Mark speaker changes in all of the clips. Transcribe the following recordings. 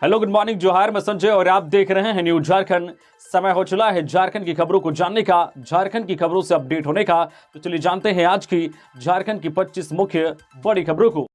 Speaker 1: Hello, good morning, जोहार। मैं संजय और आप देख रहे हैं न्यूज झारखंड। समय हो चला है झारखंड की खबरों को जानने का, झारखंड की खबरों से अपडेट होने का। तो चलिए जानते हैं आज की झारखंड की 25 मुख्य बड़ी खबरों को।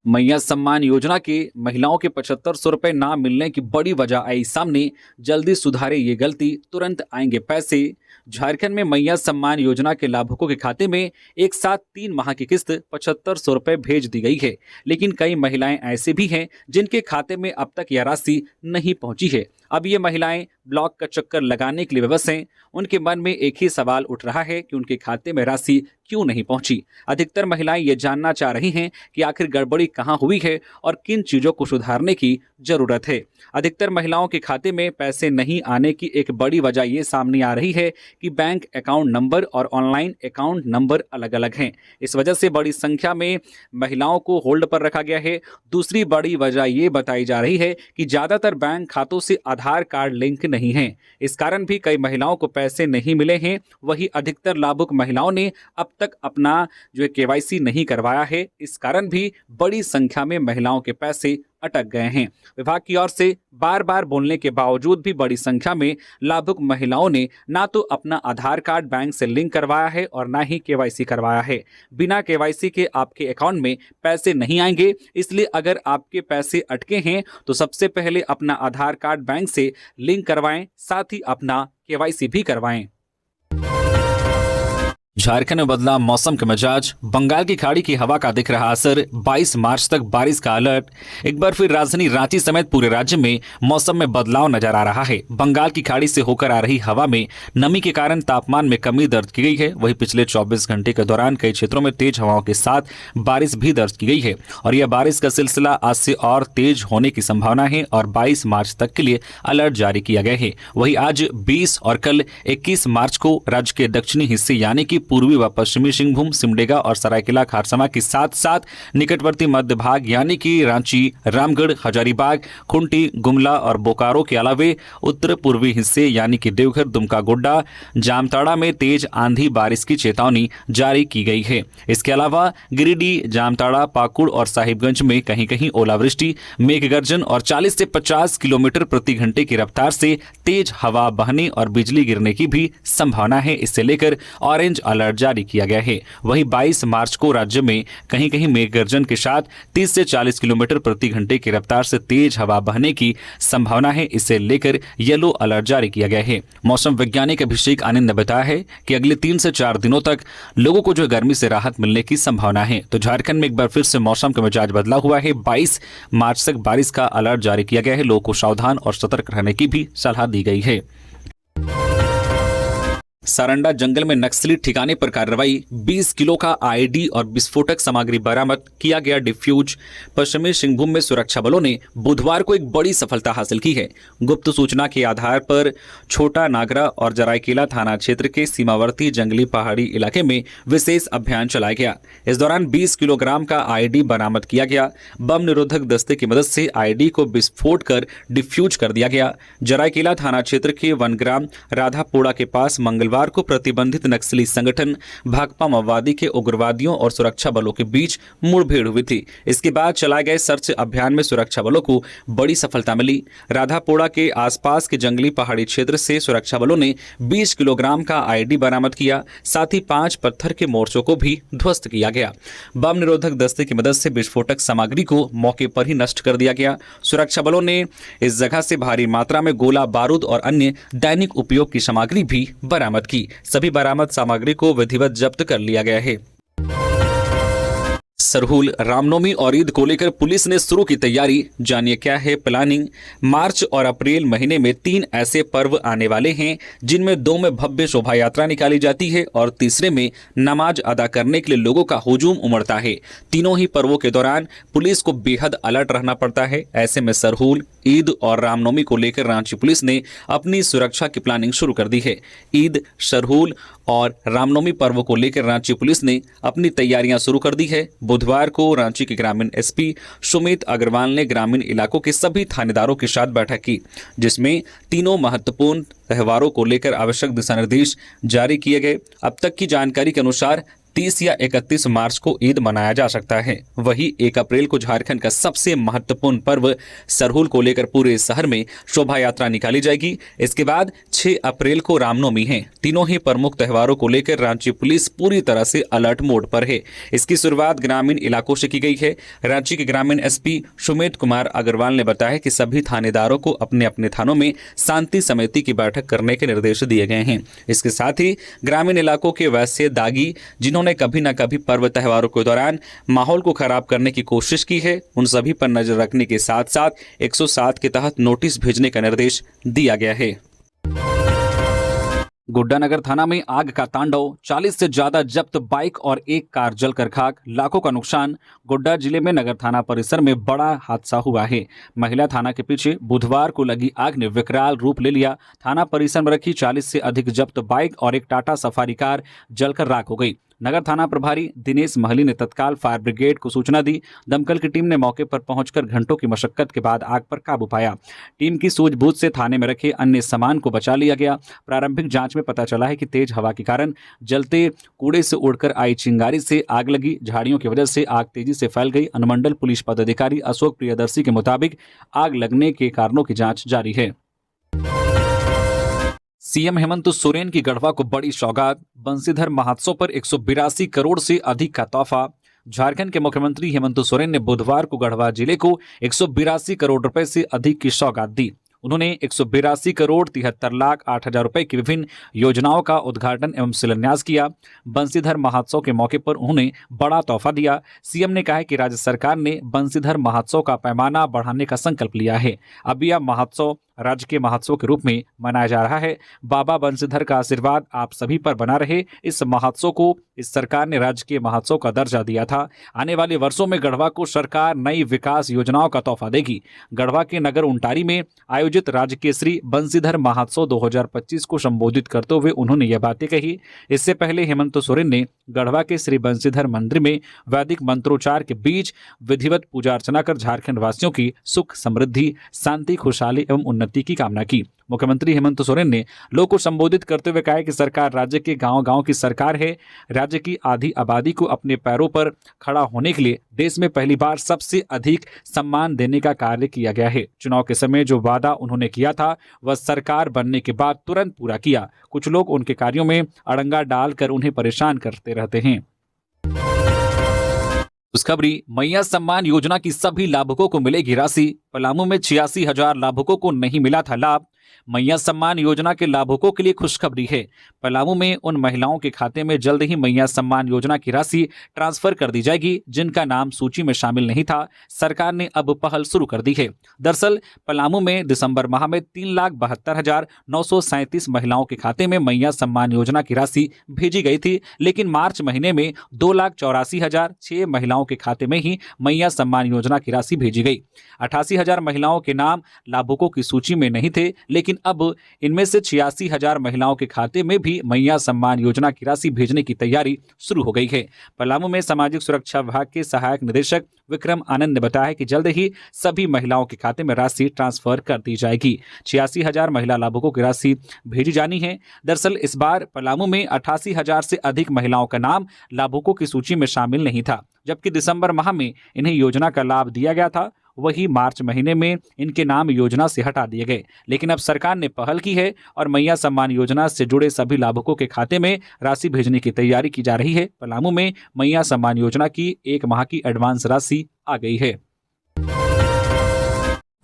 Speaker 1: मैया सम्मान योजना के महिलाओं के 7500 रुपए ना मिलने की बड़ी वजह आई सामने। जल्दी सुधारे ये गलती, तुरंत आएंगे पैसे। झारखंड में मैया सम्मान योजना के लाभुकों के खाते में एक साथ 3 माह की किस्त 7500 रुपए भेज दी गई है, लेकिन कई महिलाएं ऐसे भी हैं जिनके खाते में अब तक यह राशि नहीं पहुंची है। अब ये महिलाएं ब्लॉक का चक्कर लगाने के लिए विवश हैं। उनके मन में एक ही सवाल उठ रहा है कि उनके खाते में राशि क्यों नहीं पहुंची। अधिकतर महिलाएं ये जानना चाह रही हैं कि आखिर गड़बड़ी कहां हुई है और किन चीजों को सुधारने की जरूरत है। अधिकतर महिलाओं के खाते में पैसे नहीं आने की एक बड़ी वजह ये सामने आ रही है कि बैंक अकाउंट नंबर और ऑनलाइन अकाउंट नंबर अलग अलग हैं। इस वजह से बड़ी संख्या में महिलाओं को होल्ड पर रखा गया है। दूसरी बड़ी वजह ये बताई जा रही है कि ज्यादातर बैंक खातों से आधार कार्ड लिंक नहीं है। इस कारण भी कई महिलाओं को पैसे नहीं मिले हैं। वहीं अधिकतर लाभुक महिलाओं ने अब तक अपना जो केवाईसी नहीं करवाया है। इस कारण भी बड़ी संख्या में महिलाओं के पैसे अटक गए हैं। विभाग की ओर से बार बार बोलने के बावजूद भी बड़ी संख्या में लाभुक महिलाओं ने ना तो अपना आधार कार्ड बैंक से लिंक करवाया है और ना ही केवाईसी करवाया है। बिना केवाईसी के आपके अकाउंट में पैसे नहीं आएंगे। इसलिए अगर आपके पैसे अटके हैं तो सबसे पहले अपना आधार कार्ड बैंक से लिंक करवाएं, साथ ही अपना केवाईसी भी करवाएं। झारखंड में बदला मौसम का मिजाज, बंगाल की खाड़ी की हवा का दिख रहा असर। 22 मार्च तक बारिश का अलर्ट। एक बार फिर राजधानी रांची समेत पूरे राज्य में मौसम में बदलाव नजर आ रहा है। बंगाल की खाड़ी से होकर आ रही हवा में नमी के कारण तापमान में कमी दर्ज की गई है। वहीं पिछले 24 घंटे के दौरान कई क्षेत्रों में तेज हवाओं के साथ बारिश भी दर्ज की गई है और यह बारिश का सिलसिला आज से और तेज होने की संभावना है और 22 मार्च तक के लिए अलर्ट जारी किया गया है। वहीं आज 20 और कल 21 मार्च को राज्य के दक्षिणी हिस्से यानी कि पूर्वी व पश्चिमी सिंहभूम, सिमडेगा और सरायकेला खरसावां के साथ साथ निकटवर्ती मध्य भाग यानी कि रांची, रामगढ़, हजारीबाग, खुंटी, गुमला और बोकारो के अलावे उत्तर पूर्वी हिस्से यानी कि देवघर, दुमका, गोड्डा, जामताड़ा में तेज आंधी बारिश की चेतावनी जारी की गई है। इसके अलावा गिरिडीह, जामताड़ा, पाकुड़ और साहिबगंज में कहीं कहीं ओलावृष्टि, मेघ गर्जन और 40 से 50 किलोमीटर प्रति घंटे की रफ्तार से तेज हवा बहने और बिजली गिरने की भी संभावना है। इससे लेकर ऑरेंज अलर्ट जारी किया गया है। वहीं 22 मार्च को राज्य में कहीं कहीं मेघ गर्जन के साथ 30 से 40 किलोमीटर प्रति घंटे की रफ्तार से तेज हवा बहने की संभावना है। इसे लेकर येलो अलर्ट जारी किया गया है। मौसम वैज्ञानिक अभिषेक आनंद ने बताया है कि अगले 3 से 4 दिनों तक लोगों को जो गर्मी से राहत मिलने की संभावना है। तो झारखंड में एक बार फिर से मौसम का मिजाज बदला हुआ है। 22 मार्च तक बारिश का अलर्ट जारी किया गया है। लोगों को सावधान और सतर्क रहने की भी सलाह दी गई है। सारंडा जंगल में नक्सली ठिकाने पर कार्रवाई, 20 किलो का आईडी और विस्फोटक सामग्री बरामद, किया गया डिफ्यूज। पश्चिमी सिंहभूम में सुरक्षा बलों ने बुधवार को एक बड़ी सफलता हासिल की है। गुप्त सूचना के आधार पर छोटा नागरा और जरायकेला थाना क्षेत्र के सीमावर्ती जंगली पहाड़ी इलाके में विशेष अभियान चलाया गया। इस दौरान 20 किलोग्राम का आईडी बरामद किया गया। बम निरोधक दस्ते की मदद से आईडी को विस्फोट कर डिफ्यूज कर दिया गया। जरायकेला थाना क्षेत्र के वनग्राम राधापोड़ा के पास मंगलवार को प्रतिबंधित नक्सली संगठन भाकपा माओवादी के उग्रवादियों और सुरक्षा बलों के बीच मुठभेड़ हुई थी। इसके बाद चलाए गए सर्च अभियान में सुरक्षा बलों को बड़ी सफलता मिली। राधापोड़ा के आसपास के जंगली पहाड़ी क्षेत्र से सुरक्षा बलों ने 20 किलोग्राम का आईडी बरामद किया। साथ ही 5 पत्थर के मोर्चों को भी ध्वस्त किया गया। बम निरोधक दस्ते की मदद से विस्फोटक सामग्री को मौके पर ही नष्ट कर दिया गया। सुरक्षा बलों ने इस जगह से भारी मात्रा में गोला बारूद और अन्य दैनिक उपयोग की सामग्री भी बरामद की। सभी बरामद सामग्री को विधिवत जब्त कर लिया गया है। सरहुल रामनवमी और ईद को लेकर पुलिस ने शुरू की तैयारी, जानिए क्या है प्लानिंग। मार्च और अप्रैल महीने में 3 ऐसे पर्व आने वाले हैं जिनमें 2 में भव्य शोभा यात्रा निकाली जाती है और तीसरे में नमाज अदा करने के लिए लोगों का हुजूम उमड़ता है। तीनों ही पर्वों के दौरान पुलिस को बेहद अलर्ट रहना पड़ता है। ऐसे में सरहुल, ईद और रामनवमी को लेकर रांची पुलिस ने अपनी सुरक्षा की प्लानिंग शुरू कर दी है। ईद, सरहुल और रामनवमी पर्व को लेकर रांची पुलिस ने अपनी तैयारियां शुरू कर दी है। बुधवार को रांची के ग्रामीण एसपी सुमित अग्रवाल ने ग्रामीण इलाकों के सभी थानेदारों के साथ बैठक की, जिसमें तीनों महत्वपूर्ण त्योहारों को लेकर आवश्यक दिशा निर्देश जारी किए गए। अब तक की जानकारी के अनुसार 30 या 31 मार्च को ईद मनाया जा सकता है। वहीं 1 अप्रैल को झारखंड का सबसे महत्वपूर्ण पर्व सरहुल को लेकर पूरे शहर में शोभा यात्रा निकाली जाएगी। इसके बाद 6 अप्रैल को रामनवमी है। तीनों ही प्रमुख त्योहारों को लेकर रांची पुलिस पूरी तरह से अलर्ट मोड पर है। इसकी शुरुआत ग्रामीण इलाकों से की गई है। रांची के ग्रामीण एसपी सुमित कुमार अग्रवाल ने बताया कि सभी थानेदारों को अपने अपने थानों में शांति समिति की बैठक करने के निर्देश दिए गए हैं। इसके साथ ही ग्रामीण इलाकों के वैसे दागी जिन्होंने कभी न कभी पर्व त्योहारों के दौरान माहौल को खराब करने की कोशिश की है, उन सभी पर नजर रखने के साथ साथ 107 के तहत नोटिस भेजने का निर्देश दिया गया है। गोड्डा नगर थाना में आग का तांडव, 40 से ज्यादा जब्त बाइक और एक कार जलकर खाक, लाखों का नुकसान। गोड्डा जिले में नगर थाना परिसर में बड़ा हादसा हुआ है। महिला थाना के पीछे बुधवार को लगी आग ने विकराल रूप ले लिया। थाना परिसर में रखी 40 से अधिक जब्त बाइक और एक टाटा सफारी कार जलकर राख हो गई। नगर थाना प्रभारी दिनेश महली ने तत्काल फायर ब्रिगेड को सूचना दी। दमकल की टीम ने मौके पर पहुंचकर घंटों की मशक्कत के बाद आग पर काबू पाया। टीम की सूझबूझ से थाने में रखे अन्य सामान को बचा लिया गया। प्रारंभिक जांच में पता चला है कि तेज हवा के कारण जलते कूड़े से उड़कर आई चिंगारी से आग लगी। झाड़ियों की वजह से आग तेजी से फैल गई। अनुमंडल पुलिस पदाधिकारी अशोक प्रियदर्शी के मुताबिक आग लगने के कारणों की जांच जारी है। सीएम हेमंत सोरेन की गढ़वा को बड़ी सौगात, बंसीधर महोत्सव पर 182 करोड़ से अधिक का तोहफा। झारखंड के मुख्यमंत्री हेमंत सोरेन ने बुधवार को गढ़वा जिले को 182 करोड़ रुपए से अधिक की सौगात दी। उन्होंने 182 करोड़ 73 लाख 8 हजार रुपए की विभिन्न योजनाओं का उद्घाटन एवं शिलान्यास किया। बंसीधर महोत्सव के मौके पर उन्होंने बड़ा तोहफा दिया। सीएम ने कहा कि राज्य सरकार ने बंसीधर महोत्सव का पैमाना बढ़ाने का संकल्प लिया है। अब यह महोत्सव राज्य के महोत्सव के रूप में मनाया जा रहा है। बाबा बंसीधर का आशीर्वाद आप सभी पर बना रहे। इस महोत्सव को इस सरकार ने राज्य के महोत्सव का दर्जा दिया था। आने वाले वर्षों में गढ़वा को सरकार नई विकास योजनाओं का तोहफा देगी। गढ़वा के नगर उंटारी में आयोजित राज्य केसरी बंसीधर महोत्सव 2025 को संबोधित करते हुए उन्होंने यह बातें कही। इससे पहले हेमंत सोरेन ने गढ़वा के श्री बंसीधर मंदिर में वैदिक मंत्रोच्चार के बीच विधिवत पूजा अर्चना कर झारखंड वासियों की सुख समृद्धि, शांति, खुशहाली एवं उन्नति की कामना की। मुख्यमंत्री हेमंत सोरेन ने लोगों को संबोधित करते हुए कहा कि सरकार राज्य के गांव-गांव की सरकार है। राज्य की आधी आबादी को अपने पैरों पर खड़ा होने के लिए देश में पहली बार सबसे अधिक सम्मान देने का कार्य किया गया है। चुनाव के समय जो वादा उन्होंने किया था वह सरकार बनने के बाद तुरंत पूरा किया। कुछ लोग उनके कार्यों में अड़ंगा डालकर उन्हें परेशान करते रहते हैं। खुशखबरी, मैया सम्मान योजना की सभी लाभुकों को मिलेगी राशि। पलामू में 86,000 लाभुकों को नहीं मिला था लाभ। मैया सम्मान योजना के लाभुकों के लिए खुशखबरी है। पलामू में उन महिलाओं के खाते में जल्द ही मैया सम्मान योजना की राशि ट्रांसफर कर दी जाएगी जिनका नाम सूची में शामिल नहीं था। सरकार ने अब पहल शुरू कर दी है। दरअसल पलामू में दिसंबर माह में 3,72,937 महिलाओं के खाते में मैया सम्मान योजना की राशि भेजी गई थी, लेकिन मार्च महीने में 2,84,006 महिलाओं के खाते में ही मैया सम्मान योजना की राशि भेजी गई। 88,000 महिलाओं के नाम लाभुकों की सूची में नहीं थे, लेकिन अब इनमें से 86,000 महिलाओं के खाते में भी मैया सम्मान योजना की राशि भेजने की तैयारी शुरू हो गई है। पलामू में सामाजिक सुरक्षा विभाग के सहायक निदेशक विक्रम आनंद ने बताया कि जल्द ही सभी महिलाओं के खाते में राशि ट्रांसफर कर दी जाएगी। 86,000 महिला लाभुकों की राशि भेजी जानी है। दरअसल इस बार पलामू में 88,000 से अधिक महिलाओं का नाम लाभुकों की सूची में शामिल नहीं था, जबकि दिसंबर माह में इन्हें योजना का लाभ दिया गया था। वही मार्च महीने में इनके नाम योजना से हटा दिए गए, लेकिन अब सरकार ने पहल की है और मैया सम्मान योजना से जुड़े सभी लाभुकों के खाते में राशि भेजने की तैयारी की जा रही है। पलामू में मैया सम्मान योजना की 1 माह की एडवांस राशि आ गई है।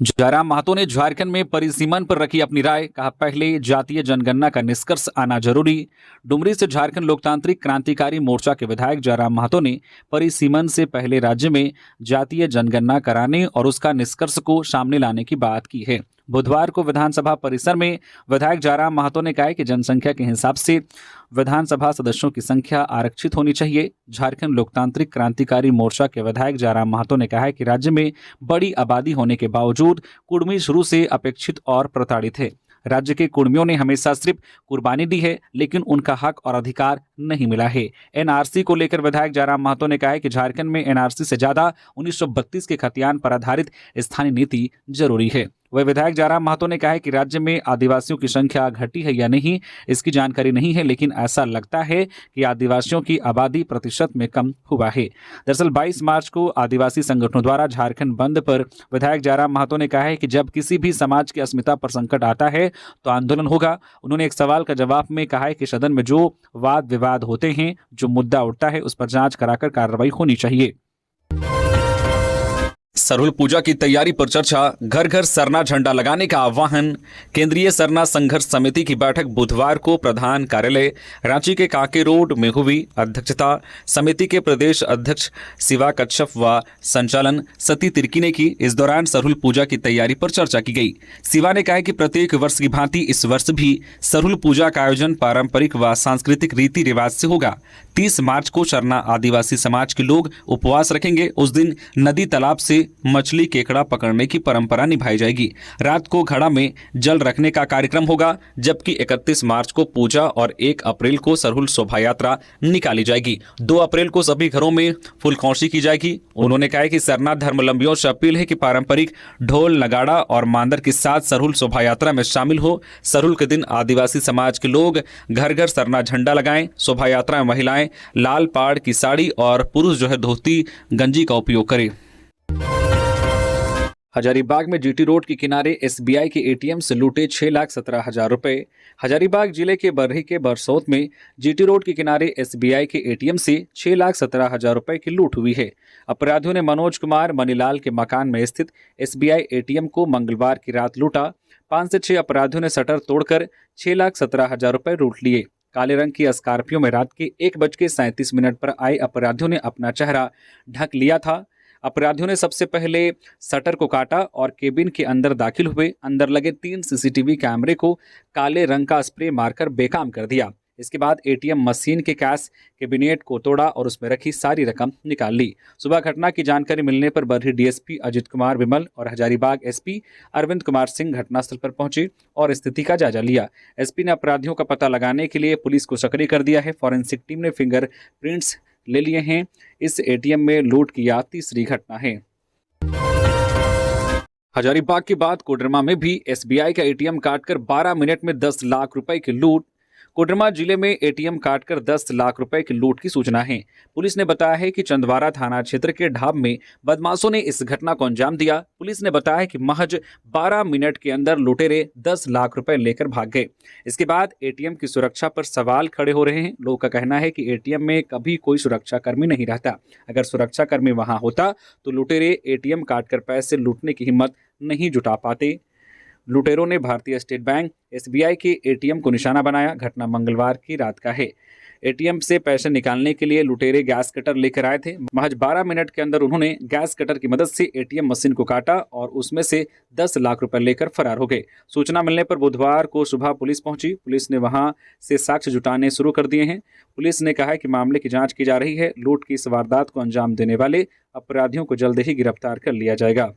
Speaker 1: जयराम महतो ने झारखंड में परिसीमन पर रखी अपनी राय, कहा पहले जातीय जनगणना का निष्कर्ष आना जरूरी। डुमरी से झारखंड लोकतांत्रिक क्रांतिकारी मोर्चा के विधायक जयराम महतो ने परिसीमन से पहले राज्य में जातीय जनगणना कराने और उसका निष्कर्ष को सामने लाने की बात की है। बुधवार को विधानसभा परिसर में विधायक जयराम महतो ने कहा कि जनसंख्या के हिसाब से विधानसभा सदस्यों की संख्या आरक्षित होनी चाहिए। झारखंड लोकतांत्रिक क्रांतिकारी मोर्चा के विधायक जयराम महतो ने कहा कि राज्य में बड़ी आबादी होने के बावजूद कुर्मी शुरू से अपेक्षित और प्रताड़ित है। राज्य के कुर्मियों ने हमेशा सिर्फ कुर्बानी दी है, लेकिन उनका हक और अधिकार नहीं मिला है। एनआरसी को लेकर विधायक जयराम महतो ने कहा कि झारखंड में एनआरसी से ज्यादा 1932 के खतियान पर आधारित स्थानीय नीति जरूरी है। वह विधायक जयराम महतो ने कहा है कि राज्य में आदिवासियों की संख्या घटी है या नहीं, इसकी जानकारी नहीं है, लेकिन ऐसा लगता है कि आदिवासियों की आबादी प्रतिशत में कम हुआ है। दरअसल 22 मार्च को आदिवासी संगठनों द्वारा झारखंड बंद पर विधायक जयराम महतो ने कहा है कि जब किसी भी समाज की अस्मिता पर संकट आता है तो आंदोलन होगा। उन्होंने एक सवाल का जवाब में कहा है कि सदन में जो वाद विवाद होते हैं, जो मुद्दा उठता है, उस पर जांच कराकर कार्रवाई होनी चाहिए। सरहुल पूजा की तैयारी पर चर्चा, घर घर सरना झंडा लगाने का आह्वान। केंद्रीय सरना संघर्ष समिति की बैठक बुधवार को प्रधान कार्यालय रांची के कांके रोड में हुई। अध्यक्षता समिति के प्रदेश अध्यक्ष शिवा कच्छप व संचालन सती तिर्की ने की। इस दौरान सरहुल पूजा की तैयारी पर चर्चा की गई। शिवा ने कहा कि प्रत्येक वर्ष की भांति इस वर्ष भी सरहुल पूजा का आयोजन पारंपरिक व सांस्कृतिक रीति रिवाज से होगा। 30 मार्च को सरना आदिवासी समाज के लोग उपवास रखेंगे। उस दिन नदी तालाब से मछली केकड़ा पकड़ने की परंपरा निभाई जाएगी। रात को घड़ा में जल रखने का कार्यक्रम होगा, जबकि 31 मार्च को पूजा और 1 अप्रैल को सरहुल शोभा यात्रा निकाली जाएगी। 2 अप्रैल को सभी घरों में फूलखौशी की जाएगी। उन्होंने कहा कि सरना धर्मावलंबियों से अपील है कि पारंपरिक ढोल नगाड़ा और मांदर के साथ सरहुल शोभा यात्रा में शामिल हो। सरहुल के दिन आदिवासी समाज के लोग घर घर सरना झंडा लगाएं। शोभा यात्रा में महिलाएं लाल पाड़ की साड़ी और पुरुष जो है धोती गंजी का उपयोग करें। हजारीबाग में जीटी रोड के किनारे एसबीआई के एटीएम से लूटे 6,17,000 रुपए। हजारीबाग जिले के बरही के बरसौत में जीटी रोड के किनारे एसबीआई के एटीएम से 6,17,000 रुपए की लूट हुई है। अपराधियों ने मनोज कुमार मनीलाल के मकान में स्थित एसबीआई एटीएम को मंगलवार की रात लूटा। 5 से 6 अपराधियों ने शटर तोड़कर 6,17,000 रुपए लूट लिए। काले रंग की स्कॉर्पियो में रात के 1:37 पर आए अपराधियों ने अपना चेहरा ढक लिया था। अपराधियों ने सबसे पहले शटर को काटा और केबिन के अंदर दाखिल हुए। अंदर लगे 3 सीसीटीवी कैमरे को काले रंग का स्प्रे मारकर बेकाम कर दिया। इसके बाद एटीएम मशीन के कैश कैबिनेट को तोड़ा और उसमें रखी सारी रकम निकाल ली। सुबह घटना की जानकारी मिलने पर बरही डीएसपी अजित कुमार विमल और हजारीबाग एसपी अरविंद कुमार सिंह घटनास्थल पर पहुंचे और स्थिति का जायजा लिया। एसपी ने अपराधियों का पता लगाने के लिए पुलिस को सक्रिय कर दिया है। फॉरेंसिक टीम ने फिंगर प्रिंट्स ले लिए हैं। इस एटीएम में लूट की यह तीसरी घटना है। हजारीबाग के बाद कोडरमा में भी एसबीआई का एटीएम काटकर 12 मिनट में 10 लाख रुपए की लूट। कोडरमा जिले में एटीएम काटकर 10 लाख रुपए की लूट की सूचना है। पुलिस ने बताया है कि चंदवारा थाना क्षेत्र के ढाब में बदमाशों ने इस घटना को अंजाम दिया। पुलिस ने बताया कि महज 12 मिनट के अंदर लुटेरे 10 लाख रुपए लेकर भाग गए। इसके बाद एटीएम की सुरक्षा पर सवाल खड़े हो रहे हैं। लोगों का कहना है कि एटीएम में कभी कोई सुरक्षाकर्मी नहीं रहता। अगर सुरक्षाकर्मी वहां होता तो लुटेरे एटीएम काटकर पैसे लूटने की हिम्मत नहीं जुटा पाते। लुटेरों ने भारतीय स्टेट बैंक एसबीआई के एटीएम को निशाना बनाया। घटना मंगलवार की रात का है। एटीएम से पैसे निकालने के लिए लुटेरे गैस कटर लेकर आए थे। महज 12 मिनट के अंदर उन्होंने गैस कटर की मदद से एटीएम मशीन को काटा और उसमें से 10 लाख रुपए लेकर फरार हो गए। सूचना मिलने पर बुधवार को सुबह पुलिस पहुंची। पुलिस ने वहां से साक्ष्य जुटाने शुरू कर दिए हैं। पुलिस ने कहा है कि मामले की जांच की जा रही है। लूट की इस वारदात को अंजाम देने वाले अपराधियों को जल्द ही गिरफ्तार कर लिया जाएगा।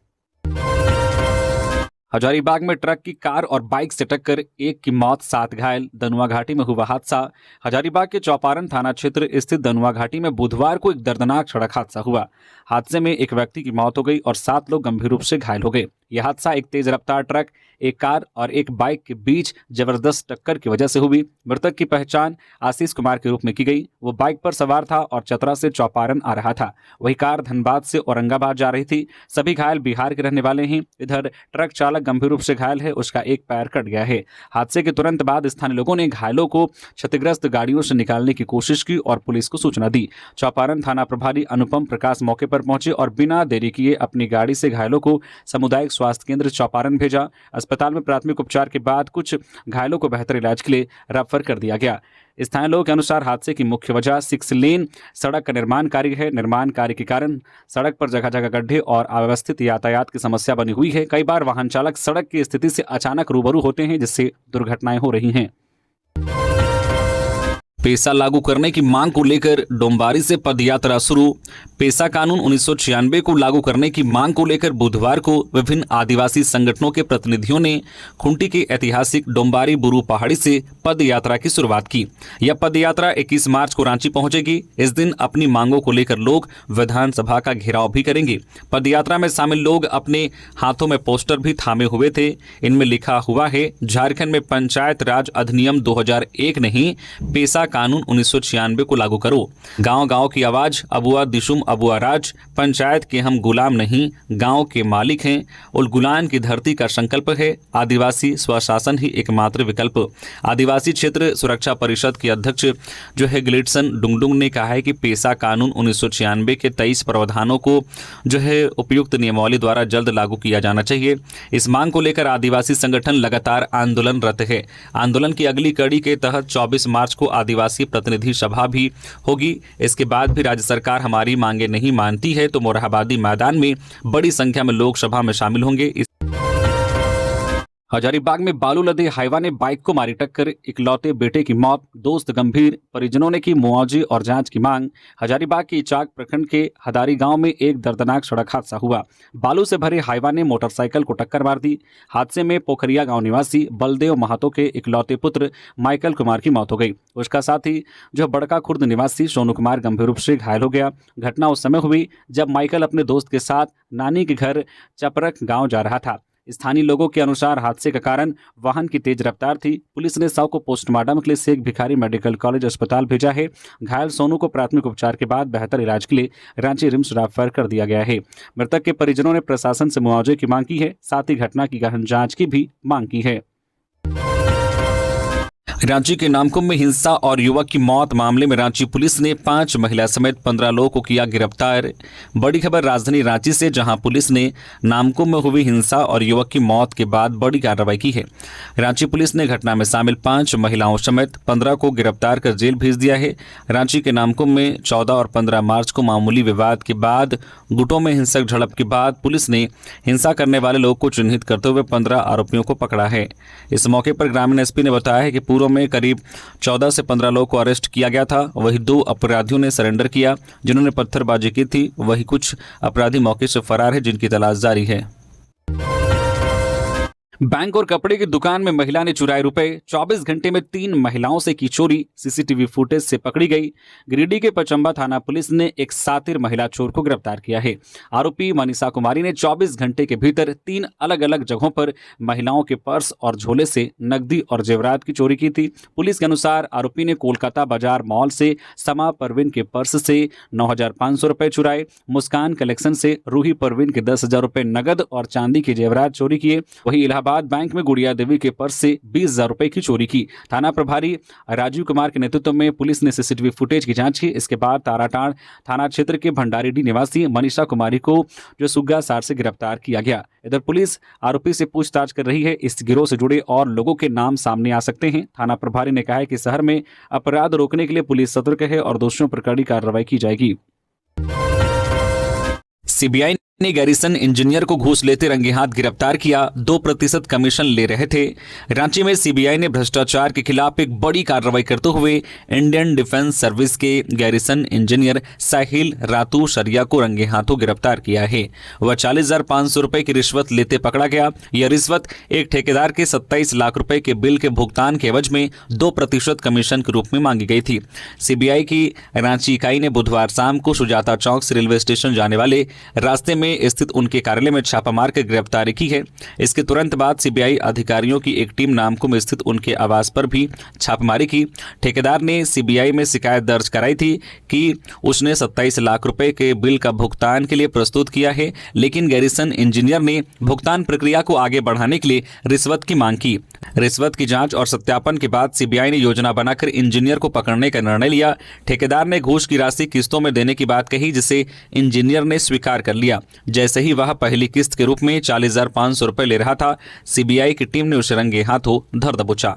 Speaker 1: हजारीबाग में ट्रक की कार और बाइक से टक्कर, 1 की मौत 7 घायल। दनुआ घाटी में हुआ हादसा। हजारीबाग के चौपारण थाना क्षेत्र स्थित दनुआ घाटी में बुधवार को एक दर्दनाक सड़क हादसा हुआ। हादसे में एक व्यक्ति की मौत हो गई और 7 लोग गंभीर रूप से घायल हो गए। यह हादसा एक तेज रफ्तार ट्रक, एक कार और एक बाइक के बीच जबरदस्त टक्कर की वजह से हुई। मृतक की पहचान आशीष कुमार के रूप में की गई। वो बाइक पर सवार था और चतरा से चौपारण आ रहा था। वही कार धनबाद से औरंगाबाद जा रही थी। सभी घायल बिहार के रहने वाले हैं। इधर ट्रक चालक गंभीर रूप से घायल है, उसका एक पैर कट गया है। हादसे के तुरंत बाद स्थानीय लोगों ने घायलों को क्षतिग्रस्त गाड़ियों से निकालने की कोशिश की और पुलिस को सूचना दी। चौपारण थाना प्रभारी अनुपम प्रकाश मौके पर पहुंचे और बिना देरी किए अपनी गाड़ी से घायलों को सामुदायिक स्वास्थ्य केंद्र चौपारण भेजा। अस्पताल में प्राथमिक उपचार के बाद कुछ घायलों को बेहतर इलाज के लिए रेफर कर दिया गया। स्थानीय लोगों के अनुसार हादसे की मुख्य वजह 6 लेन सड़क का निर्माण कार्य है। निर्माण कार्य के कारण सड़क पर जगह जगह गड्ढे और अव्यवस्थित यातायात की समस्या बनी हुई है। कई बार वाहन चालक सड़क की स्थिति से अचानक रूबरू होते हैं, जिससे दुर्घटनाएं हो रही हैं। पेशा लागू करने की मांग को लेकर डोंबारी से पदयात्रा शुरू। पेशा कानून 1996 को लागू करने की मांग को लेकर बुधवार को विभिन्न आदिवासी संगठनों के प्रतिनिधियों ने खुंटी के ऐतिहासिक डोंबारी बुरू पहाड़ी से पद यात्रा की शुरुआत की। यह पद यात्रा 21 मार्च को रांची पहुंचेगी। इस दिन अपनी मांगों को लेकर लोग विधानसभा का घेराव भी करेंगे। पद यात्रा में शामिल लोग अपने हाथों में पोस्टर भी थामे हुए थे। इनमें लिखा हुआ है, झारखंड में पंचायत राज अधिनियम 2001 नहीं, पेशा कानून 1996 को लागू करो। गांव गांव की आवाज, अबुआ दिशुम अबुआ राज, पंचायत के हम गुलाम नहीं, गांव के मालिक हैं। उलगुलान की धरती का संकल्प है, आदिवासी स्वशासन ही एकमात्र विकल्प। आदिवासी क्षेत्र सुरक्षा परिषद के अध्यक्ष जो है ग्लिटसन डुंगडुंग ने कहा है कि पेशा कानून 1996 के 23 प्रावधानों को जो है उपयुक्त नियमावली द्वारा जल्द लागू किया जाना चाहिए। इस मांग को लेकर आदिवासी संगठन लगातार आंदोलनरत है। आंदोलन की अगली कड़ी के तहत 24 मार्च को आदिवासी प्रतिनिधि सभा भी होगी। इसके बाद भी राज्य सरकार हमारी मांगे नहीं मानती है तो मोरहाबादी मैदान में बड़ी संख्या में लोग सभा में शामिल होंगे। हजारीबाग में बालू लदे हाईवा ने बाइक को मारी टक्कर, इकलौते बेटे की मौत, दोस्त गंभीर, परिजनों ने की मुआवजे और जांच की मांग। हजारीबाग के इचाक प्रखंड के हदारी गांव में एक दर्दनाक सड़क हादसा हुआ। बालू से भरे हाईवा ने मोटरसाइकिल को टक्कर मार दी। हादसे में पोखरिया गांव निवासी बलदेव महातो के इकलौते पुत्र माइकल कुमार की मौत हो गई। उसका साथी जो बड़का खुर्द निवासी सोनू कुमार गंभीर रूप से घायल हो गया। घटना उस समय हुई जब माइकल अपने दोस्त के साथ नानी के घर चपरक गाँव जा रहा था। स्थानीय लोगों के अनुसार हादसे का कारण वाहन की तेज रफ्तार थी। पुलिस ने शव को पोस्टमार्टम के लिए शेख भिखारी मेडिकल कॉलेज अस्पताल भेजा है। घायल सोनू को प्राथमिक उपचार के बाद बेहतर इलाज के लिए रांची रिम्स रेफर कर दिया गया है। मृतक के परिजनों ने प्रशासन से मुआवजे की मांग की है, साथ ही घटना की गहन जांच की भी मांग की है। रांची के नामकुम में हिंसा और युवक की मौत मामले में रांची पुलिस ने 5 महिला समेत 15 लोगों को किया गिरफ्तार। बड़ी खबर राजधानी रांची से, जहां पुलिस ने नामकुम में हुई हिंसा और युवक की मौत के बाद बड़ी कार्रवाई की है। रांची पुलिस ने घटना में शामिल 5 महिलाओं समेत 15 को गिरफ्तार कर जेल भेज दिया है। रांची के नामकुम में 14 और 15 मार्च को मामूली विवाद के बाद गुटों में हिंसक झड़प के बाद पुलिस ने हिंसा करने वाले लोगों को चिन्हित करते हुए 15 आरोपियों को पकड़ा है। इस मौके पर ग्रामीण एसपी ने बताया है कि पूर्व में करीब 14 से 15 लोगों को अरेस्ट किया गया था। वही 2 अपराधियों ने सरेंडर किया जिन्होंने पत्थरबाजी की थी। वही कुछ अपराधी मौके से फरार है जिनकी तलाश जारी है। बैंक और कपड़े की दुकान में महिला ने चुराए रुपए, 24 घंटे में 3 महिलाओं से की चोरी, सीसीटीवी फुटेज से पकड़ी गई। गिरिडीह के पचंबा थाना पुलिस ने एक सातिर महिला चोर को गिरफ्तार किया है। आरोपी मनीषा कुमारी ने 24 घंटे के भीतर 3 अलग अलग जगहों पर महिलाओं के पर्स और झोले से नकदी और जेवरात की चोरी की थी। पुलिस के अनुसार आरोपी ने कोलकाता बाजार मॉल से समा परवीन के पर्स से 9,500 रुपए चुराए। मुस्कान कलेक्शन से रूही परवीन के 10,000 रुपए नगद और चांदी के जेवरात चोरी किए। वही इलाहाबाद बैंक में गुड़िया देवी के पर्स से 20,000 रुपए की चोरी की। थाना प्रभारी राजीव कुमार के नेतृत्व में पुलिस ने सीसीटीवी फुटेज की जांच की। इसके बाद ताराटाड़ थाना क्षेत्र के भंडारीडीह निवासी मनीषा कुमारी को जो सुग्गा सार से गिरफ्तार किया गया। इधर पुलिस आरोपी से पूछताछ कर रही है। इस गिरोह से जुड़े और लोगों के नाम सामने आ सकते हैं। थाना प्रभारी ने कहा है कि शहर में अपराध रोकने के लिए पुलिस सतर्क है और दोषियों पर कड़ी कार्रवाई की जाएगी। सीबीआई ने गैरिसन इंजीनियर को घूस लेते रंगे हाथ गिरफ्तार किया। 2% कमीशन ले रहे थे। रांची में सीबीआई ने भ्रष्टाचार के खिलाफ एक बड़ी कार्रवाई करते हुए इंडियन डिफेंस सर्विस के गैरिसन इंजीनियर साहिल रातू शरिया को रंगे हाथों गिरफ्तार किया है। वह 40,500 रुपए की रिश्वत लेते पकड़ा गया। यह रिश्वत एक ठेकेदार के 27 लाख रुपए के बिल के भुगतान के एवज में 2% कमीशन के रूप में मांगी गई थी। सीबीआई की रांची इकाई ने बुधवार शाम को सुजाता चौक से रेलवे स्टेशन जाने वाले रास्ते में स्थित उनके कार्यालय में छापा मारकर गिरफ्तारी की है। इसके तुरंत बाद सीबीआई अधिकारियों की एक टीम नामकुम में स्थित उनके आवास पर भी छापेमारी की। ठेकेदार ने सीबीआई में शिकायत दर्ज कराई थी कि उसने 27 लाख रुपए के बिल का भुगतान के लिए प्रस्तुत किया है, लेकिन गैरिसन इंजीनियर ने भुगतान प्रक्रिया को आगे बढ़ाने के लिए रिश्वत की मांग की। रिश्वत की जांच और सत्यापन के बाद सीबीआई ने योजना बनाकर इंजीनियर को पकड़ने का निर्णय लिया। ठेकेदार ने घूस की राशि किस्तों में देने की बात कही, जिसे इंजीनियर ने स्वीकार कर लिया। जैसे ही वह पहली किस्त के रूप में 40,500 रुपए ले रहा था, सीबीआई की टीम ने उसे रंगे हाथों धर दबोचा।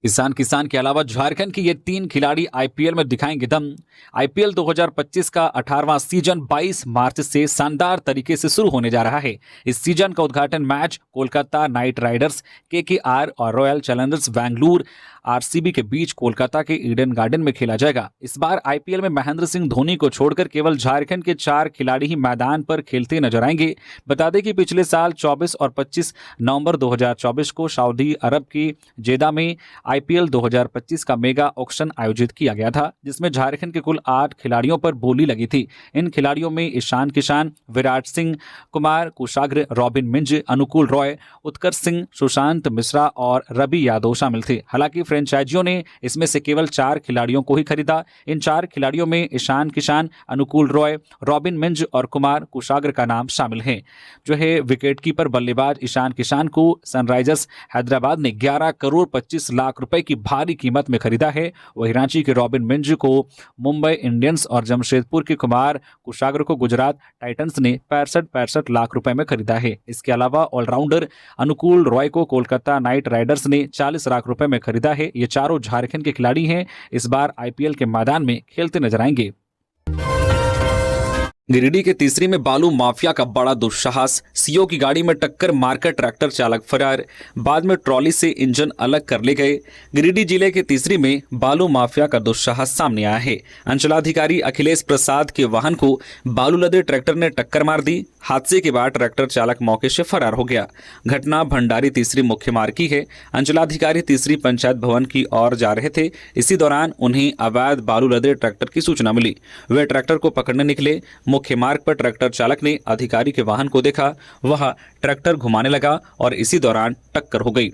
Speaker 1: किसान के अलावा झारखंड की ये 3 खिलाड़ी आईपीएल में दिखाएंगे दम। आईपीएल 2025 का 18वां सीजन 22 मार्च से शानदार तरीके से शुरू होने जा रहा है। इस सीजन का उद्घाटन match Kolkata night Riders, KKR और रॉयल चैलेंजर्स बेंगलुरु आरसीबी के बीच कोलकाता के ईडन गार्डन में खेला जाएगा। इस बार आईपीएल में महेंद्र सिंह धोनी को छोड़कर केवल झारखंड के 4 खिलाड़ी ही मैदान पर खेलते नजर आएंगे। बता दें कि पिछले साल 24 और 25 नवंबर 2024 को सऊदी अरब की जेदा में आईपीएल 2025 का मेगा ऑक्शन आयोजित किया गया था, जिसमें झारखंड के कुल 8 खिलाड़ियों पर बोली लगी थी। इन खिलाड़ियों में ईशान किशन, विराट सिंह, कुमार कुशाग्र, रॉबिन मिंज, अनुकूल रॉय, उत्कर्ष सिंह, सुशांत मिश्रा और रवि यादव शामिल थे। हालांकि फ्रेंचाइजियों ने इसमें से केवल 4 खिलाड़ियों को ही खरीदा। इन 4 खिलाड़ियों में ईशान किशन, अनुकूल रॉय, रॉबिन मिंज और कुमार कुशाग्र का नाम शामिल है। जो है विकेटकीपर बल्लेबाज ईशान किशन को सनराइजर्स हैदराबाद ने 11 करोड़ 25 लाख रुपए की भारी कीमत में खरीदा है। वहीं रांची के रॉबिन मिंज को मुंबई इंडियंस और जमशेदपुर के कुमार कुशाग्र को गुजरात टाइटंस ने 65 लाख रुपए में खरीदा है। इसके अलावा ऑलराउंडर अनुकूल रॉय को कोलकाता नाइट राइडर्स ने 40 लाख रुपए में खरीदा है। ये चारों झारखंड के खिलाड़ी हैं, इस बार आईपीएल के मैदान में खेलते नजर आएंगे। गिरिडीह के तीसरी में बालू माफिया का बड़ा दुस्साहस, सीओ की गाड़ी में टक्कर मारकर ट्रैक्टर चालक फरार, बाद में ट्रॉली से इंजन अलग कर ले गए। गिरिडीह जिले के तीसरी में बालू माफिया का दुस्साहस सामने आया है। अंचलाधिकारी अखिलेश प्रसाद के वाहन को बालू लदे ट्रैक्टर ने टक्कर मार दी। हादसे के बाद ट्रैक्टर चालक मौके से फरार हो गया। घटना भंडारी तीसरी मुख्य मार्ग की है। अंचलाधिकारी तीसरी पंचायत भवन की ओर जा रहे थे। इसी दौरान उन्हें अवैध बालू लदे ट्रैक्टर की सूचना मिली। वे ट्रैक्टर को पकड़ने निकले। मुख्य मार्ग पर ट्रैक्टर चालक ने अधिकारी के वाहन को देखा, वह ट्रैक्टर घुमाने लगा और इसी दौरान टक्कर हो गई।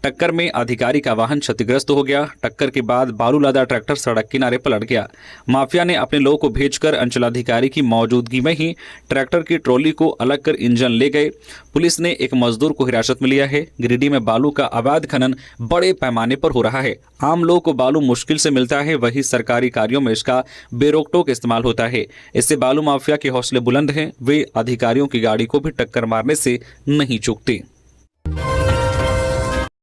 Speaker 1: टक्कर में अधिकारी का वाहन क्षतिग्रस्त हो गया। टक्कर के बाद बालू लादा ट्रैक्टर सड़क किनारे पलट गया। माफिया ने अपने लोगों को भेजकर अंचलाधिकारी की मौजूदगी में ही ट्रैक्टर की ट्रॉली को अलग कर इंजन ले गए। पुलिस ने एक मजदूर को हिरासत में लिया है। गिरिडीह में बालू का अवैध खनन बड़े पैमाने पर हो रहा है। आम लोगों को बालू मुश्किल से मिलता है, वही सरकारी कार्यों में इसका बेरोक-टोक इस्तेमाल होता है। इससे बालू माफिया के हौसले बुलंद हैं। वे अधिकारियों की गाड़ी को भी टक्कर मारने से नहीं चूकते।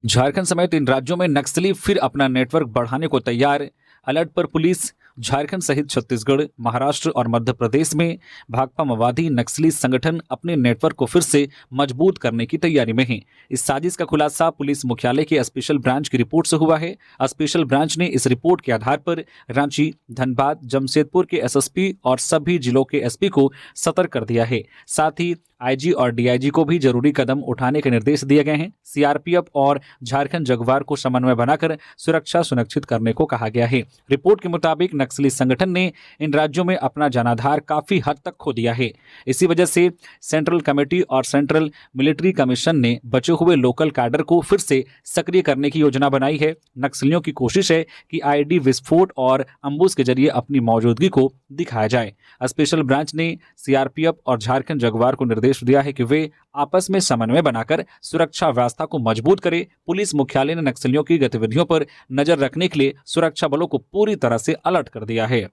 Speaker 1: झारखंड समेत इन राज्यों में नक्सली फिर अपना नेटवर्क बढ़ाने को तैयार। अलर्ट पर पुलिस। झारखंड सहित छत्तीसगढ़, महाराष्ट्र और मध्य प्रदेश में भाकपा माओवादी नक्सली संगठन अपने नेटवर्क को फिर से मजबूत करने की तैयारी में है। इस साजिश का खुलासा पुलिस मुख्यालय के स्पेशल ब्रांच की रिपोर्ट से हुआ है। स्पेशल ब्रांच ने इस रिपोर्ट के आधार पर रांची, धनबाद, जमशेदपुर के एसएसपी और सभी जिलों के एसपी को सतर्क कर दिया है। साथ ही आईजी और डीआईजी को भी जरूरी कदम उठाने के निर्देश दिए गए हैं। सीआरपीएफ और झारखंड जगुआर को समन्वय बनाकर सुरक्षा सुनिश्चित करने को कहा गया है। रिपोर्ट के मुताबिक नक्सली संगठन ने इन राज्यों में अपना जनाधार काफी हद तक खो दिया है। इसी वजह से सेंट्रल कमेटी और सेंट्रल मिलिट्री कमीशन ने बचे हुए लोकल कैडर को फिर से सक्रिय करने की योजना बनाई है। नक्सलियों की कोशिश है कि आईडी विस्फोट और अम्बुस के जरिए अपनी मौजूदगी को दिखाया जाए। स्पेशल ब्रांच ने सीआरपीएफ और झारखंड जगुआर को निर्देश दिया है कि वे आपस में समन्वय बनाकर सुरक्षा व्यवस्था को मजबूत करें। पुलिस मुख्यालय ने नक्सलियों की गतिविधियों पर नजर रखने के लिए सुरक्षा बलों को पूरी तरह से अलर्ट कर दिया है।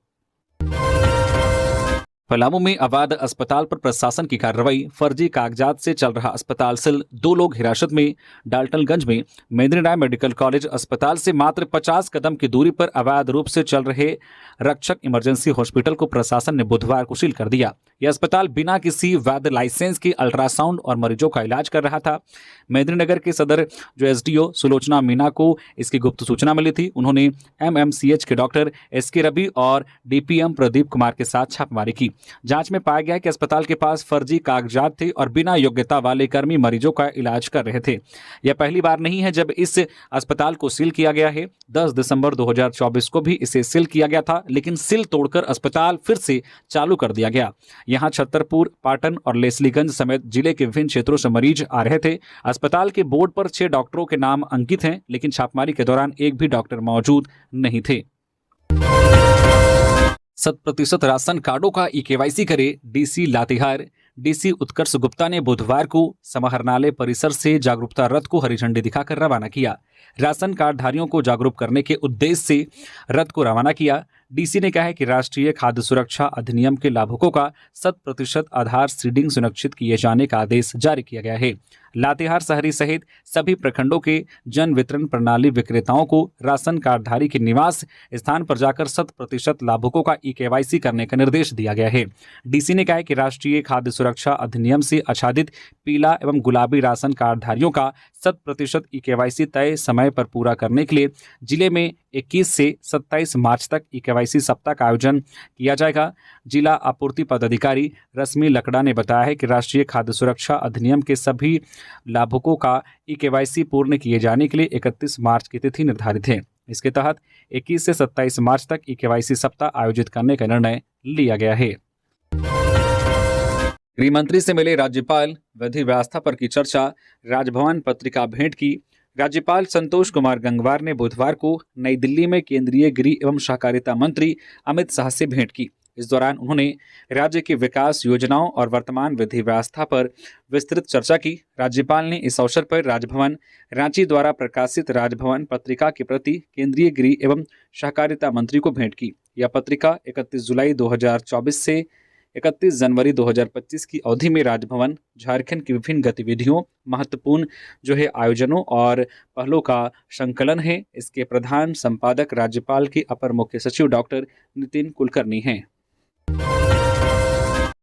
Speaker 1: पलामू में अवैध अस्पताल पर प्रशासन की कार्रवाई। फर्जी कागजात से चल रहा अस्पताल सील, 2 लोग हिरासत में। डाल्टनगंज में मेदिनी राय मेडिकल कॉलेज अस्पताल से मात्र 50 कदम की दूरी पर अवैध रूप से चल रहे रक्षक इमरजेंसी हॉस्पिटल को प्रशासन ने बुधवार को सील कर दिया। यह अस्पताल बिना किसी वैध लाइसेंस के अल्ट्रासाउंड और मरीजों का इलाज कर रहा था। मेदिनीनगर के सदर जो एसडीओ सुलोचना मीना को इसकी गुप्त सूचना मिली थी। उन्होंने एमएमसीएच के डॉक्टर एसके रवि और डीपीएम प्रदीप कुमार के साथ छापेमारी की। जांच में पाया गया कि अस्पताल के पास फर्जी कागजात थे और बिना योग्यता वाले कर्मी मरीजों का इलाज कर रहे थे। यह पहली बार नहीं है जब इस अस्पताल को सील किया गया है। 10 दिसंबर 2024 को भी इसे सील किया गया था, लेकिन सील तोड़कर अस्पताल फिर से चालू कर दिया गया। यहां छतरपुर, पाटन और लेस्लीगंज समेत जिले के विभिन्न क्षेत्रों से मरीज आ रहे थे। अस्पताल के बोर्ड पर 6 डॉक्टरों के नाम अंकित हैं, लेकिन छापेमारी के दौरान एक भी डॉक्टर मौजूद नहीं थे। 100% राशन कार्डों का ई-केवाईसी करे डीसी लातेहार। डीसी उत्कर्ष गुप्ता ने बुधवार को समाहरणालय परिसर से जागरूकता रथ को हरी झंडी दिखाकर रवाना किया। राशन कार्डधारियों को जागरूक करने के उद्देश्य से रथ को रवाना किया। डीसी ने कहा है कि राष्ट्रीय खाद्य सुरक्षा अधिनियम के लाभुकों का 100% आधार सीडिंग सुनिश्चित किए जाने का आदेश जारी किया गया है। लातेहार शहरी सहित सभी प्रखंडों के जन वितरण प्रणाली विक्रेताओं को राशन कार्डधारी के निवास स्थान पर जाकर 100% लाभुकों का ई-केवाईसी करने का निर्देश दिया गया है। डीसी ने कहा है कि राष्ट्रीय खाद्य सुरक्षा अधिनियम से आच्छादित पीला एवं गुलाबी राशन कार्डधारियों का 100% ई-केवाईसी तय समय पर पूरा करने के लिए जिले में 21 से 27 मार्च तक ई-केवाईसी सप्ताह का आयोजन किया जाएगा। जिला आपूर्ति पदाधिकारी रश्मि लकड़ा ने बताया है कि राष्ट्रीय खाद्य सुरक्षा अधिनियम के सभी लाभुकों का ई-केवाईसी पूर्ण किए जाने के लिए 31 मार्च की तिथि निर्धारित है। इसके तहत 21 से 27 मार्च तक ई-केवाईसी सप्ताह आयोजित करने का निर्णय लिया गया है। गृह मंत्री से मिले राज्यपाल, विधि व्यवस्था पर की चर्चा, राजभवन पत्रिका भेंट की। राज्यपाल संतोष कुमार गंगवार ने बुधवार को नई दिल्ली में केंद्रीय गृह एवं सहकारिता मंत्री अमित शाह से भेंट की। इस दौरान उन्होंने राज्य की विकास योजनाओं और वर्तमान विधि व्यवस्था पर विस्तृत चर्चा की। राज्यपाल ने इस अवसर पर राजभवन रांची द्वारा प्रकाशित राजभवन पत्रिका की प्रति केंद्रीय गृह एवं सहकारिता मंत्री को भेंट की। यह पत्रिका 31 जुलाई 2024 से 31 जनवरी 2025 की अवधि में राजभवन झारखंड की विभिन्न गतिविधियों, महत्वपूर्ण आयोजनों और पहलों का संकलन है। इसके प्रधान संपादक राज्यपाल के अपर मुख्य सचिव डॉक्टर नितिन कुलकर्णी हैं।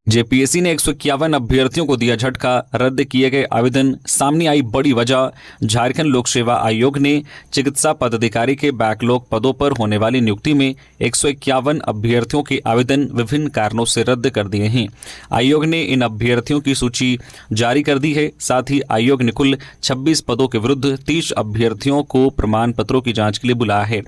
Speaker 1: जेपीएससी ने 151 अभ्यर्थियों को दिया झटका, रद्द किए गए आवेदन, सामने आई बड़ी वजह। झारखंड लोक सेवा आयोग ने चिकित्सा पदाधिकारी के बैकलॉग पदों पर होने वाली नियुक्ति में 151 अभ्यर्थियों के आवेदन विभिन्न कारणों से रद्द कर दिए हैं। आयोग ने इन अभ्यर्थियों की सूची जारी कर दी है। साथ ही आयोग ने कुल 26 पदों के विरुद्ध 30 अभ्यर्थियों को प्रमाण पत्रों की जाँच के लिए बुलाया है।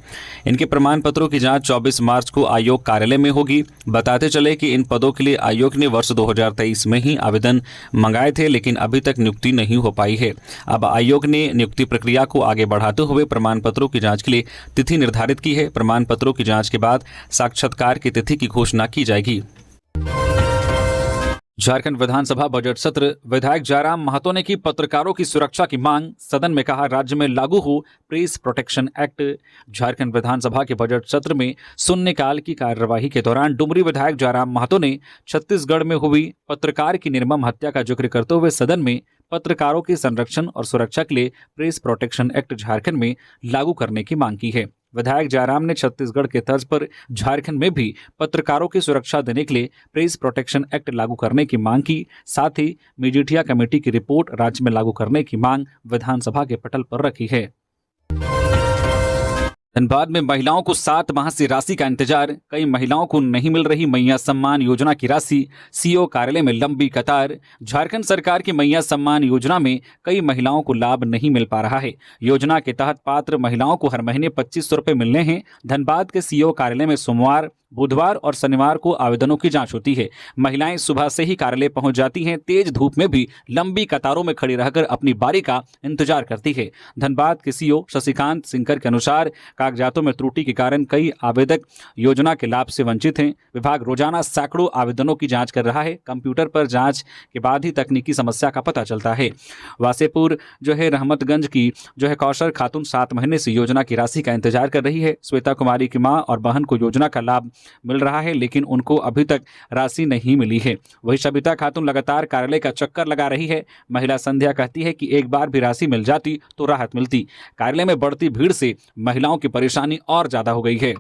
Speaker 1: इनके प्रमाण पत्रों की जाँच 24 मार्च को आयोग कार्यालय में होगी। बताते चले कि इन पदों के लिए आयोग ने वर्ष 2023 में ही आवेदन मंगाए थे, लेकिन अभी तक नियुक्ति नहीं हो पाई है। अब आयोग ने नियुक्ति प्रक्रिया को आगे बढ़ाते हुए प्रमाण पत्रों की जांच के लिए तिथि निर्धारित की है। प्रमाण पत्रों की जांच के बाद साक्षात्कार की तिथि की घोषणा की जाएगी। झारखंड विधानसभा बजट सत्र, विधायक जयराम महतो ने की पत्रकारों की सुरक्षा की मांग। सदन में कहा राज्य में लागू हो प्रेस प्रोटेक्शन एक्ट। झारखंड विधानसभा के बजट सत्र में शून्यकाल की कार्यवाही के दौरान डुमरी विधायक जयराम महतो ने छत्तीसगढ़ में हुई पत्रकार की निर्मम हत्या का जिक्र करते हुए सदन में पत्रकारों के संरक्षण और सुरक्षा के लिए प्रेस प्रोटेक्शन एक्ट झारखंड में लागू करने की मांग की है। विधायक जयराम ने छत्तीसगढ़ के तर्ज पर झारखंड में भी पत्रकारों की सुरक्षा देने के लिए प्रेस प्रोटेक्शन एक्ट लागू करने की मांग की। साथ ही मजीठिया कमेटी की रिपोर्ट राज्य में लागू करने की मांग विधानसभा के पटल पर रखी है। धनबाद में महिलाओं को 7 माह से राशि का इंतजार, कई महिलाओं को नहीं मिल रही मैया सम्मान योजना की राशि। सीओ कार्यालय में लंबी कतार। झारखंड सरकार की मैया सम्मान योजना में कई महिलाओं को लाभ नहीं मिल पा रहा है। योजना के तहत पात्र महिलाओं को हर महीने 2500 रुपये मिलने हैं। धनबाद के सीओ कार्यालय में सोमवार, बुधवार और शनिवार को आवेदनों की जांच होती है। महिलाएं सुबह से ही कार्यालय पहुंच जाती हैं। तेज धूप में भी लंबी कतारों में खड़ी रहकर अपनी बारी का इंतजार करती है। धनबाद के सीओ शशिकांत सिंकर के अनुसार कागजातों में त्रुटि के कारण कई आवेदक योजना के लाभ से वंचित हैं। विभाग रोजाना सैकड़ों आवेदनों की जांच कर रहा है। कंप्यूटर पर जांच के बाद ही तकनीकी समस्या का पता चलता है। वासेपुर रहमतगंज की कौशल खातून 7 महीने से योजना की राशि का इंतजार कर रही है। श्वेता कुमारी की मां और बहन को योजना का लाभ मिल रहा है, लेकिन उनको अभी तक राशि नहीं मिली है। वही सबिता खातून लगातार कार्यालय का चक्कर लगा रही है। महिला संध्या कहती है कि एक बार भी राशि मिल जाती तो राहत मिलती। कार्यालय में बढ़ती भीड़ से महिलाओं की परेशानी और ज्यादा हो गई है।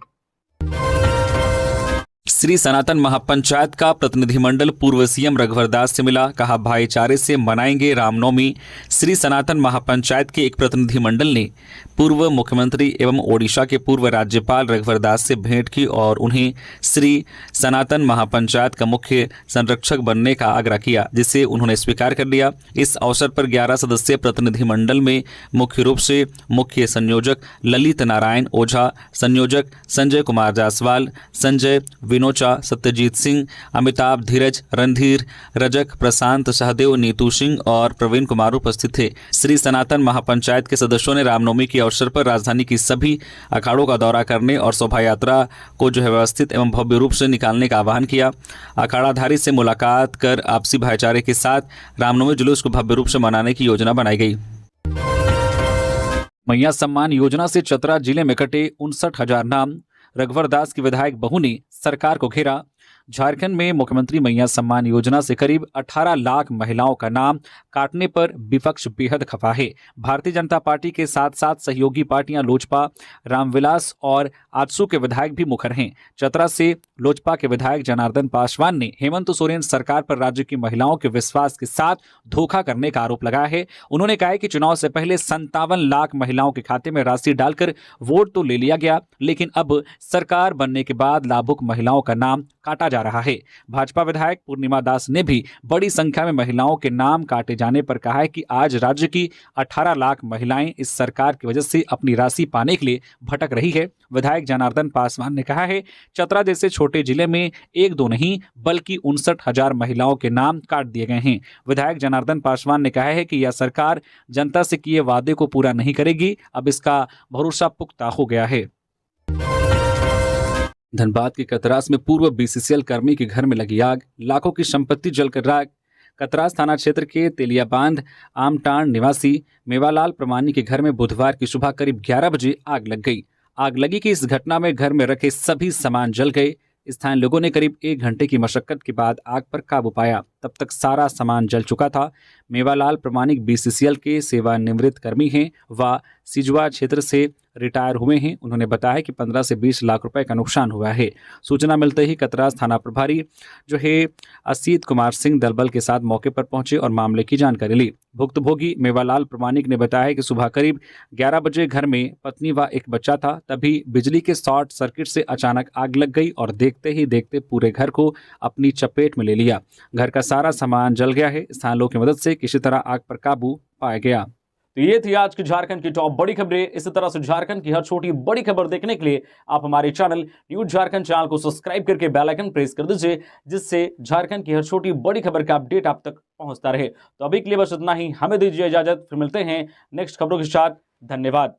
Speaker 1: श्री सनातन महापंचायत का प्रतिनिधिमंडल पूर्व सीएम रघुवर दास से मिला, कहा भाईचारे से मनाएंगे रामनवमी। श्री सनातन महापंचायत के एक प्रतिनिधिमंडल ने पूर्व मुख्यमंत्री एवं ओडिशा के पूर्व राज्यपाल रघुवर दास से भेंट की और उन्हें श्री सनातन महापंचायत का मुख्य संरक्षक बनने का आग्रह किया, जिसे उन्होंने स्वीकार कर लिया। इस अवसर पर 11 सदस्यीय प्रतिनिधिमंडल में मुख्य रूप से मुख्य संयोजक ललित नारायण ओझा, संयोजक संजय कुमार जायसवाल, संजय विनोचा, सत्यजीत सिंह, अमिताभ धीरज, रणधीर, रजक, प्रशांत सहदेव, नीतू सिंह और प्रवीण कुमार उपस्थित थे। श्री सनातन महापंचायत के सदस्यों ने रामनवमी के अवसर पर राजधानी की सभी अखाड़ों का दौरा करने और शोभा यात्रा को व्यवस्थित एवं भव्य रूप से निकालने का आह्वान किया। अखाड़ाधारी से मुलाकात कर आपसी भाईचारे के साथ रामनवमी जुलूस को भव्य रूप से मनाने की योजना बनाई गई। मैया सम्मान योजना से चतरा जिले में कटे 59,000 नाम। रघुवर दास की विधायक बहू ने सरकार को घेरा। झारखंड में मुख्यमंत्री मैया सम्मान योजना से करीब 18 लाख महिलाओं का नाम काटने पर विपक्ष बेहद खफा है। भारतीय जनता पार्टी के साथ साथ सहयोगी पार्टियां लोजपा, रामविलास और आजसू के विधायक भी मुखर हैं। चतरा से लोजपा के विधायक जनार्दन पासवान ने हेमंत सोरेन सरकार पर राज्य की महिलाओं के विश्वास के साथ धोखा करने का आरोप लगाया है। उन्होंने कहा है कि चुनाव से पहले 57 लाख महिलाओं के खाते में राशि डालकर वोट तो ले लिया गया, लेकिन अब सरकार बनने के बाद लाभुक महिलाओं का नाम काटा जा रहा है। भाजपा विधायक पूर्णिमा दास ने भी बड़ी संख्या में महिलाओं के नाम काटे जाने पर कहा है कि आज राज्य की 18 लाख महिलाएं इस सरकार की वजह से अपनी राशि पाने के लिए भटक रही है। विधायक जनार्दन पासवान ने कहा है, चतरा जैसे छोटे जिले में एक दो नहीं बल्कि 59,000 महिलाओं के नाम काट दिए गए हैं। विधायक जनार्दन पासवान ने कहा है कि यह सरकार जनता से किए वादे को पूरा नहीं करेगी, अब इसका भरोसा पुख्ता हो गया है। धनबाद के कतरास में पूर्व बीसीसीएल कर्मी के घर में लगी आग, लाखों की संपत्ति जलकर राख। कतरास थाना क्षेत्र के तेलियाबांध आमटाण निवासी मेवालाल प्रमाणी के घर में बुधवार की सुबह करीब 11 बजे आग लग गई। आग लगी कि इस घटना में घर में रखे सभी सामान जल गए। स्थानीय लोगों ने करीब 1 घंटे की मशक्कत के बाद आग पर काबू पाया। तब तक सारा सामान जल चुका था। मेवालाल प्रमाणिक बीसीसीएल के सेवानिवृत्त कर्मी हैं व सिजवा क्षेत्र से रिटायर हुए हैं। उन्होंने बताया कि 15 से 20 लाख रुपए का नुकसान हुआ है। सूचना मिलते ही कतरास थाना प्रभारी जो है असीत कुमार सिंह दलबल के साथ मौके पर पहुंचे और मामले की जानकारी ली। भुक्तभोगी मेवालाल प्रमाणिक ने बताया कि सुबह करीब 11 बजे घर में पत्नी व एक बच्चा था, तभी बिजली के शॉर्ट सर्किट से अचानक आग लग गई और देखते ही देखते पूरे घर को अपनी चपेट में ले लिया। घर का सारा सामान जल गया है। स्थानीय लोगों की मदद से किसी तरह आग पर काबू पाया गया।
Speaker 2: तो ये थी आज की झारखंड की टॉप बड़ी खबरें। इसी तरह से झारखंड की हर छोटी बड़ी खबर देखने के लिए आप हमारे चैनल न्यूज झारखंड चैनल को सब्सक्राइब करके बेल आइकन प्रेस कर दीजिए, जिससे झारखंड की हर छोटी बड़ी खबर का अपडेट आप तक पहुंचता रहे। तो अभी के लिए बस इतना ही, हमें दीजिए इजाजत, फिर मिलते हैं नेक्स्ट खबरों के साथ। धन्यवाद।